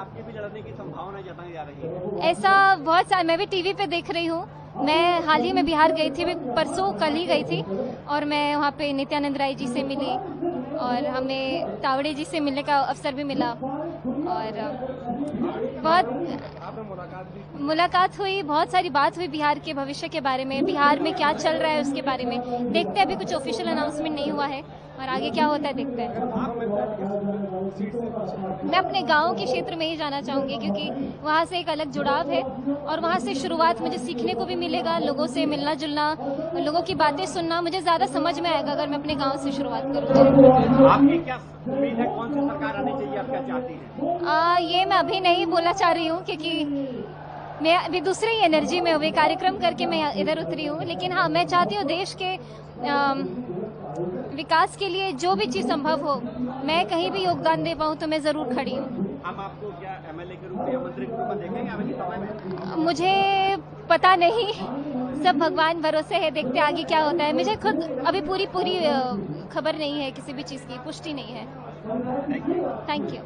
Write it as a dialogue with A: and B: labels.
A: आपके भी लड़ने की संभावना जताई जा रही है।
B: ऐसा बहुत सारा, मैं भी टीवी पे देख रही हूँ। मैं हाल ही में बिहार गई थी, परसों कल ही गई थी, और मैं वहाँ पे नित्यानंद राय जी से मिली और हमें तावड़े जी से मिलने का अवसर भी मिला और बहुत मुलाकात हुई, बहुत सारी बात हुई बिहार के भविष्य के बारे में, बिहार में क्या चल रहा है उसके बारे में। देखते हैं, अभी कुछ ऑफिशियल अनाउंसमेंट नहीं हुआ है और आगे क्या होता है देखते हैं। मैं अपने गांव के क्षेत्र में ही जाना चाहूंगी क्योंकि वहां से एक अलग जुड़ाव है और वहां से शुरुआत मुझे सीखने को भी मिलेगा, लोगों से मिलना जुलना, लोगों की बातें सुनना मुझे ज्यादा समझ में आएगा अगर मैं अपने गांव से शुरुआत करूँ।
A: आपकी क्या उम्मीद है, कौन सी सरकार आनी चाहिए, आप क्या चाहती हैं?
B: ये मैं अभी नहीं बोलना चाह रही हूँ क्योंकि मैं अभी दूसरे ही एनर्जी में हुई कार्यक्रम करके मैं इधर उतरी हूँ, लेकिन हाँ मैं चाहती हूँ देश के विकास के लिए जो भी चीज संभव हो, मैं कहीं भी योगदान दे पाऊँ तो मैं जरूर खड़ी हूँ।
A: हम आपको क्या एमएलए के रूप में या मंत्री के रूप में देखेंगे आने के समय में?
B: मुझे पता नहीं, सब भगवान भरोसे है, देखते आगे क्या होता है। मुझे खुद अभी पूरी खबर नहीं है, किसी भी चीज की पुष्टि नहीं है। Thank you.